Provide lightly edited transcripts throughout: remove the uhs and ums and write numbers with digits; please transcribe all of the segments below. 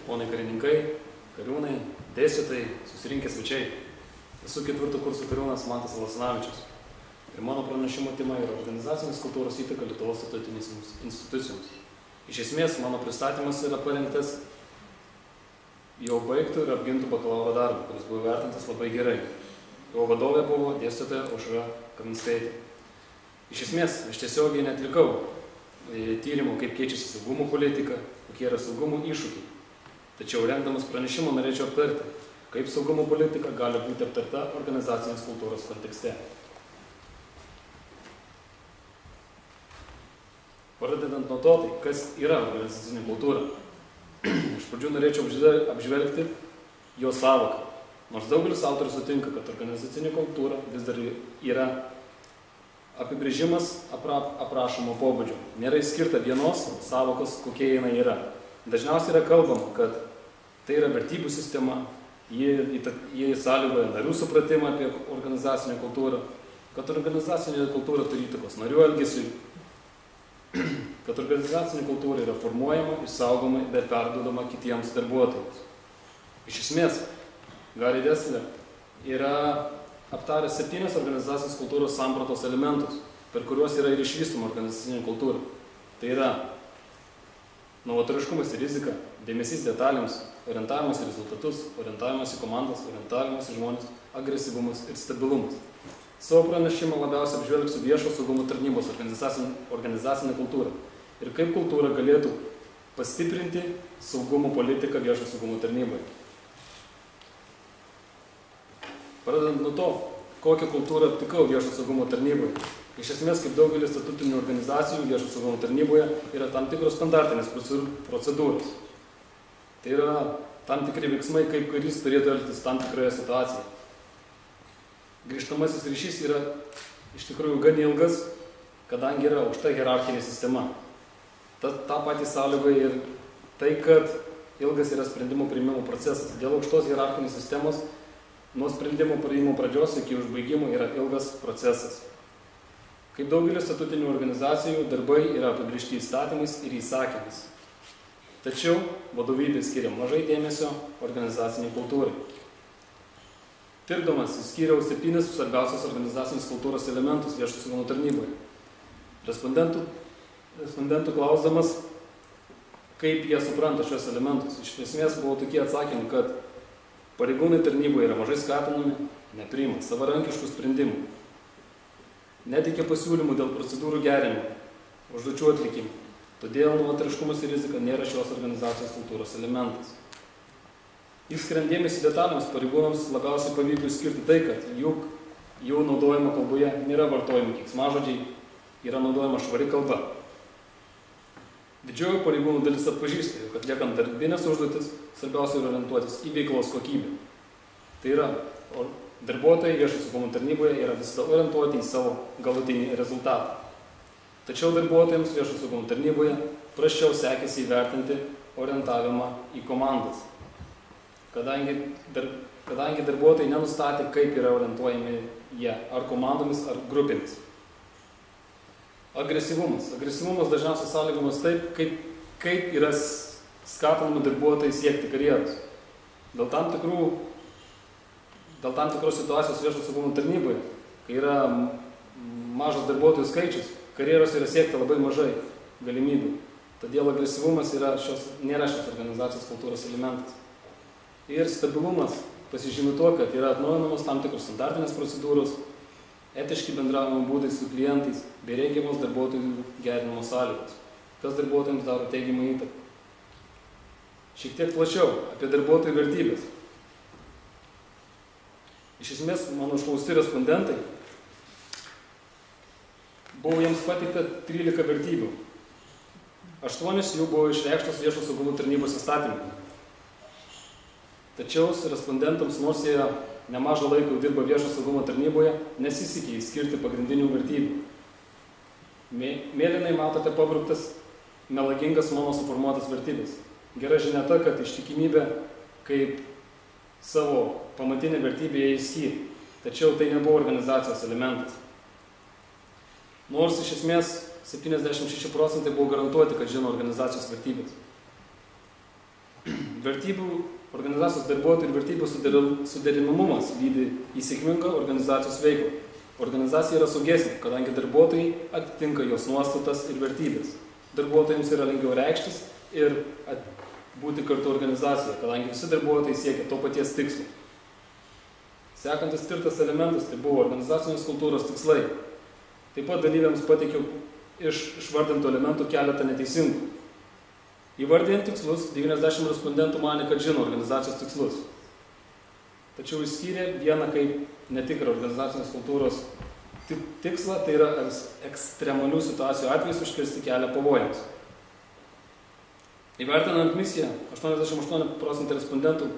ponai karininkai, kariūnai, dėstytojai, susirinkę svečiai. Esu 4 kursų kariūnas Mantas Valasanavičius. Ir mano pranešimo tema yra organizacinės kultūros įtaka Lietuvos statutinėms institucijoms. Iš esmės, mano pristatymas yra parengtas jau baigtų ir apgintų bakalauro darbą, kuris buvo vertintas labai gerai. Jo vadovė buvo dėstytoja Aušra Kaminskaitė. Iš esmės, aš tiesiogiai netlikau tyrimų, kaip keičiasi saugumo politika, kokie yra saugumo iššūkiai. Tačiau rengdamas pranešimą norėčiau aptarti, kaip saugumo politika gali būti aptarta organizacinės kultūros kontekste. Pradedant nuo to, kas yra organizacinė kultūra. Iš pradžių norėčiau apžvelgti jo sąvoką. Nors daugelis autorių sutinka, kad organizacinė kultūra vis dar yra apibrėžimas aprašomo pobūdžio. Nėra išskirta vienos sąvokos, kokie jinai yra. Dažniausiai yra kalbama, kad tai yra vertybių sistema, jie sąlygoja narių supratimą apie organizacinę kultūrą, kad organizacinė kultūra turi įtakos narių elgesiui, kad organizacinė kultūra yra formuojama, išsaugoma, bet perduodama kitiems darbuotojams. Iš esmės, Gary Dessler yra aptaręs 7 organizacinės kultūros sampratos elementus, per kuriuos yra ir išvystoma organizacinė kultūra. Tai yra novatoriškumas ir rizika, dėmesys detalėms, orientavimas į rezultatus, orientavimas į komandas, orientavimas į žmonės, agresyvumas ir stabilumas. Savo pranešimą labiausiai apžvelgsiu viešo saugumo tarnybos organizacinę kultūrą ir kaip kultūra galėtų pastiprinti saugumo politiką viešo saugumo tarnyboje. Pradedant nuo to, kokią kultūrą aptikau viešo saugumo tarnyboje. Iš esmės, kaip daugelis statutinių organizacijų viešo saugumo tarnyboje yra tam tikros standartinės procedūros. Tai yra tam tikri veiksmai, kaip karys turėtų elgtis tam tikroje situacijoje. Grįžtamasis ryšys yra iš tikrųjų gan ilgas, kadangi yra aukšta hierarchinė sistema. Ta patį sąlygoja ir tai, kad ilgas yra sprendimų priimimo procesas. Dėl aukštos hierarchinės sistemos nuo sprendimų priimimo pradžios iki užbaigimo yra ilgas procesas. Kaip daugelis statutinių organizacijų, darbai yra apibrėžti įstatymais ir įsakymais. Tačiau vadovybė skiria mažai dėmesio organizaciniai kultūrai. Tirdamas įskyriau 7 svarbiausios organizacinės kultūros elementus viešo saugumo tarnyboje. Respondentų klausdamas, kaip jie supranta šios elementus. Iš esmės buvo tokie atsakymai, kad pareigūnai tarnyboje yra mažai skatinami, nepriima savarankiškų sprendimų, neteikia pasiūlymų dėl procedūrų gerinimo, užduočių atlikimų. Todėl novatoriškumas ir rizika nėra šios organizacijos kultūros elementas. Išskiriant dėmesį detalėms, pareigūnams labiausiai pavyko išskirti tai, kad jų naudojimo kalboje nėra vartojami keiksmažodžiai, yra naudojama švari kalba. Didžioji pareigūnų dalis atpažįsta, kad atliekant darbinės užduotis, svarbiausia yra orientuotis į veiklos kokybę. Tai yra, darbuotojai viešo saugumo tarnyboje yra visada orientuoti į savo galutinį rezultatą. Tačiau darbuotojams viešo saugumo tarnyboje prasčiau sekėsi įvertinti orientavimą į komandas. Kadangi darbuotojai nenustatė, kaip yra orientuojami jie, ar komandomis, ar grupėmis. Agresyvumas. Agresyvumas dažniausiai sąlygomas taip, kaip yra skatinami darbuotojai siekti karjeros. Dėl tam tikros situacijos viešo saugumo tarnyboje, kai yra mažas darbuotojų skaičius, karjeros yra siekti labai mažai galimybių. Todėl agresyvumas nėra šios organizacijos kultūros elementas. Ir stabilumas pasižymi tuo, kad yra atnaujinamos tam tikros standartinės procedūros, etiški bendravimo būdai su klientais bei rengiamos darbuotojų gerinimo sąlygos, kas darbuotojams daro teigiamą įtaką. Šiek tiek plačiau apie darbuotojų vertybės. Iš esmės, mano užklausti respondentai buvo jiems pateikta 13 vertybių. 8 jų buvo išreikštos viešo saugumo tarnybos įstatymai. Tačiau respondentams, nors jie nemažą laiką dirba viešo saugumo tarnyboje, nesisekė įskirti pagrindinių vertybių. Mėlynai matote pabrauktas melagingas mano suformuotas vertybės. Gera žinia ta, kad ištikimybė kaip savo pamatinė vertybė jie įskyrė. Tačiau tai nebuvo organizacijos elementas. Nors iš esmės 76% buvo garantuoti, kad žino organizacijos vertybės. Organizacijos darbuotojų ir vertybių suderinamumas lydi į sėkmingą organizacijos veiklą. Organizacija yra saugesnė, kadangi darbuotojai atitinka jos nuostatas ir vertybės. Darbuotojams yra lengviau reikštis ir būti kartu organizacijoje, kadangi visi darbuotojai siekia to paties tikslo. Sekantis tirtas elementas tai buvo organizacinės kultūros tikslai. Taip pat dalyviams pateikiau iš išvardintų elementų keletą neteisingų. Įvardijant tikslus, 90 respondentų manė, kad žino organizacijos tikslus. Tačiau išskyrė vieną kaip netikrą organizacinės kultūros tikslą, tai yra ekstremalių situacijų atvejais užkirsti kelią pavojams. Įvertinant misiją, 88% respondentų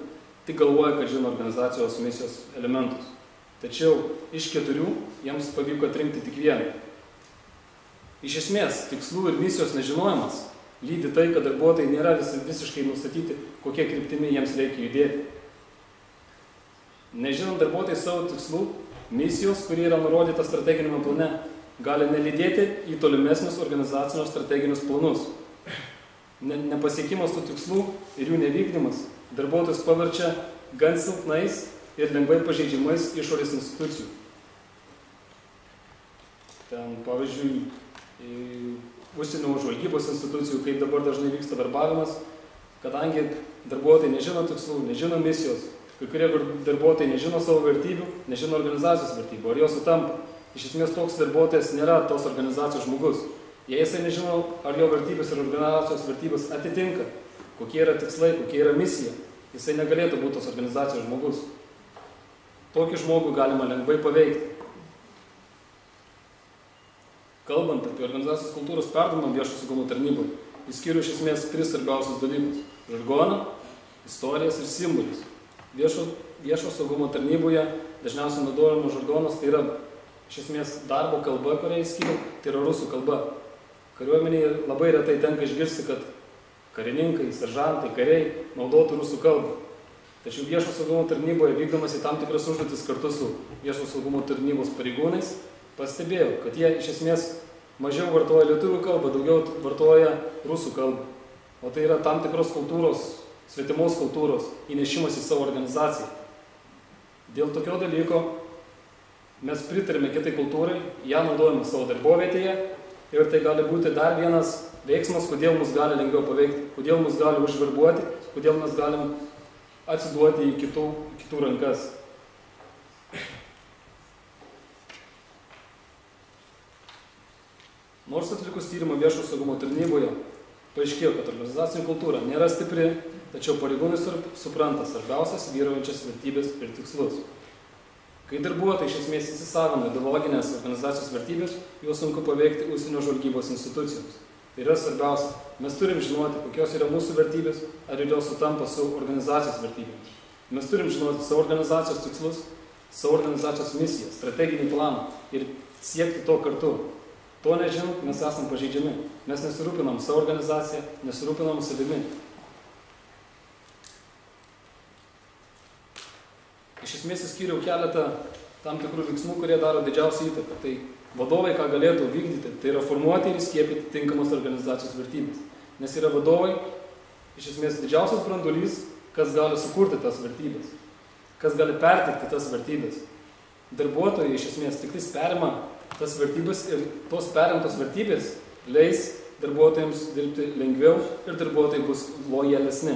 tik galvoja, kad žino organizacijos misijos elementus. Tačiau iš 4 jiems pavyko atrinkti tik vieną. Iš esmės, tikslų ir misijos nežinojimas lydi tai, kad darbuotojai nėra visiškai nustatyti, kokie kryptimi jiems reikia judėti. Nežinant darbuotojai savo tikslų, misijos, kurie yra nurodyta strateginiame plane, gali nelydėti į tolimesnius organizacinio strateginius planus. Nepasiekimas tų tikslų ir jų nevykdymas darbuotojus paverčia gan silpnais ir lengvai pažeidžiamais išorės institucijų. Ten, pavyzdžiui, užsienio žvalgybos institucijų, kaip dabar dažnai vyksta verbavimas, kadangi darbuotojai nežino tikslų, nežino misijos, kai kurie darbuotojai nežino savo vertybių, nežino organizacijos vertybių, ar jos sutampa. Iš esmės toks darbuotojas nėra tos organizacijos žmogus. Jei jisai nežino, ar jo vertybės ir organizacijos vertybės atitinka, kokie yra tikslai, kokie yra misija, jisai negalėtų būti tos organizacijos žmogus. Tokį žmogų galima lengvai paveikti. Kalbant apie organizacijos kultūros perdavimą viešo saugumo tarnyboje, išskiriu iš esmės 3 svarbiausius dalykus – žargoną, istorijas ir simbolius. Viešo saugumo tarnyboje dažniausiai naudojamas žargonas tai yra iš esmės darbo kalba, kurią įskiriu, tai yra rusų kalba. Kariuomenėje labai retai tenka išgirsti, kad karininkai, seržantai, kariai naudotų rusų kalbą. Tačiau viešo saugumo tarnyboje vykdomas į tam tikras užduotis kartu su viešo saugumo tarnybos pareigūnais, pastebėjau, kad jie iš esmės mažiau vartoja lietuvių kalbą, daugiau vartoja rusų kalbą. O tai yra tam tikros kultūros, svetimos kultūros įnešimas į savo organizaciją. Dėl tokio dalyko mes pritarėme kitai kultūrai, ją naudojame savo darbovietėje ir tai gali būti dar vienas veiksmas, kodėl mus gali lengviau paveikti, kodėl mus gali užverbuoti, kodėl mes galim atsiduoti į kitų rankas. Nors atlikus tyrimą viešo saugumo tarnyboje, paaiškėjo, kad organizacinė kultūra nėra stipri, tačiau pareigūnai supranta svarbiausias vyraujančias vertybės ir tikslus. Kai darbuotojai iš esmės įsisavina ideologinės organizacijos vertybės, juos sunku paveikti užsienio žvalgybos institucijoms. Tai yra svarbiausia. Mes turim žinoti, kokios yra mūsų vertybės, ar jos sutampa su organizacijos vertybėmis. Mes turim žinoti savo organizacijos tikslus, savo organizacijos misiją, strateginį planą ir siekti to kartu. To nežinant, mes esam pažeidžiami. Mes nesirūpinam savo organizaciją, nesirūpinam savimi. Iš esmės įskyriau keletą tam tikrų veiksmų, kurie daro didžiausią įtaką. Tai vadovai, ką galėtų vykdyti, tai yra formuoti ir įskiepyti tinkamas organizacijos vertybės. Nes yra vadovai, iš esmės didžiausias branduolys, kas gali sukurti tas vertybės, kas gali perteikti tas vertybės. Darbuotojai iš esmės tik perima tas vertybės ir tos perimtos vertybės leis darbuotojams dirbti lengviau ir darbuotojai bus lojalesni.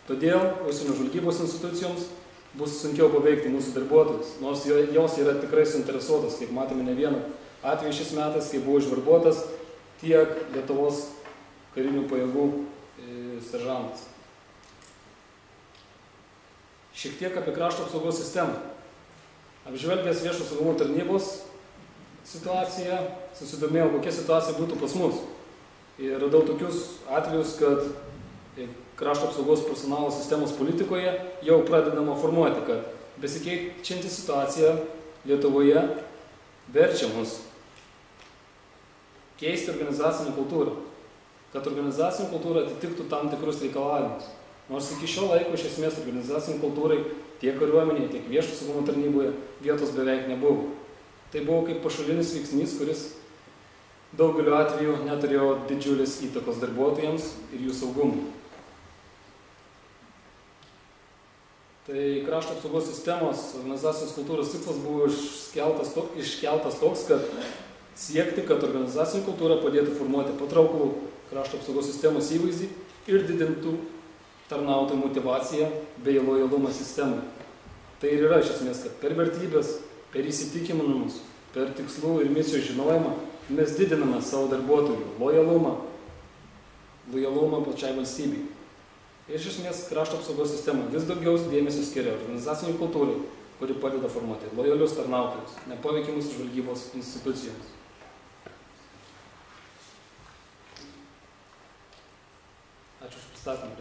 Todėl užsienio žvalgybos institucijoms bus sunkiau paveikti mūsų darbuotojus, nors jos yra tikrai suinteresuotos, kaip matėme ne vieną atvejį šiais metais, kai buvo užverbuotas tiek Lietuvos karinių pajėgų seržantas. Šiek tiek apie krašto apsaugos sistemą. Apžvelgęs viešo saugumo tarnybos situaciją, susidomėjau, kokia situacija būtų pas mus. Ir radau tokius atvejus, kad krašto apsaugos personalo sistemos politikoje jau pradedama formuoti, kad besikeičianti situacija Lietuvoje verčia mus keisti organizacinę kultūrą, kad organizacinė kultūra atitiktų tam tikrus reikalavimus. Nors iki šio laiko iš esmės organizaciniai kultūrai tiek kariuomenėje, tiek viešo saugumo tarnyboje vietos beveik nebuvo. Tai buvo kaip pašalinis veiksnys, kuris daugeliu atveju neturėjo didžiulės įtakos darbuotojams ir jų saugumui. Tai krašto apsaugos sistemos organizacijos kultūros tikslas buvo iškeltas toks, kad siekti, kad organizacinė kultūra padėtų formuoti patrauklų krašto apsaugos sistemos įvaizdį ir didintų tarnautojų motyvaciją bei lojalumą sistemai. Tai ir yra iš esmės, kad per vertybės, per įsitikinimus, per tikslų ir misijos žinojimą mes didiname savo darbuotojų lojalumą pačiai valstybei. Ir iš esmės krašto apsaugos sistema vis daugiau dėmesio skiria organizaciniai kultūrai, kuri padeda formuoti lojalius tarnautojus, nepaveikiamus žvalgybos institucijoms. Ačiū už pristatymą.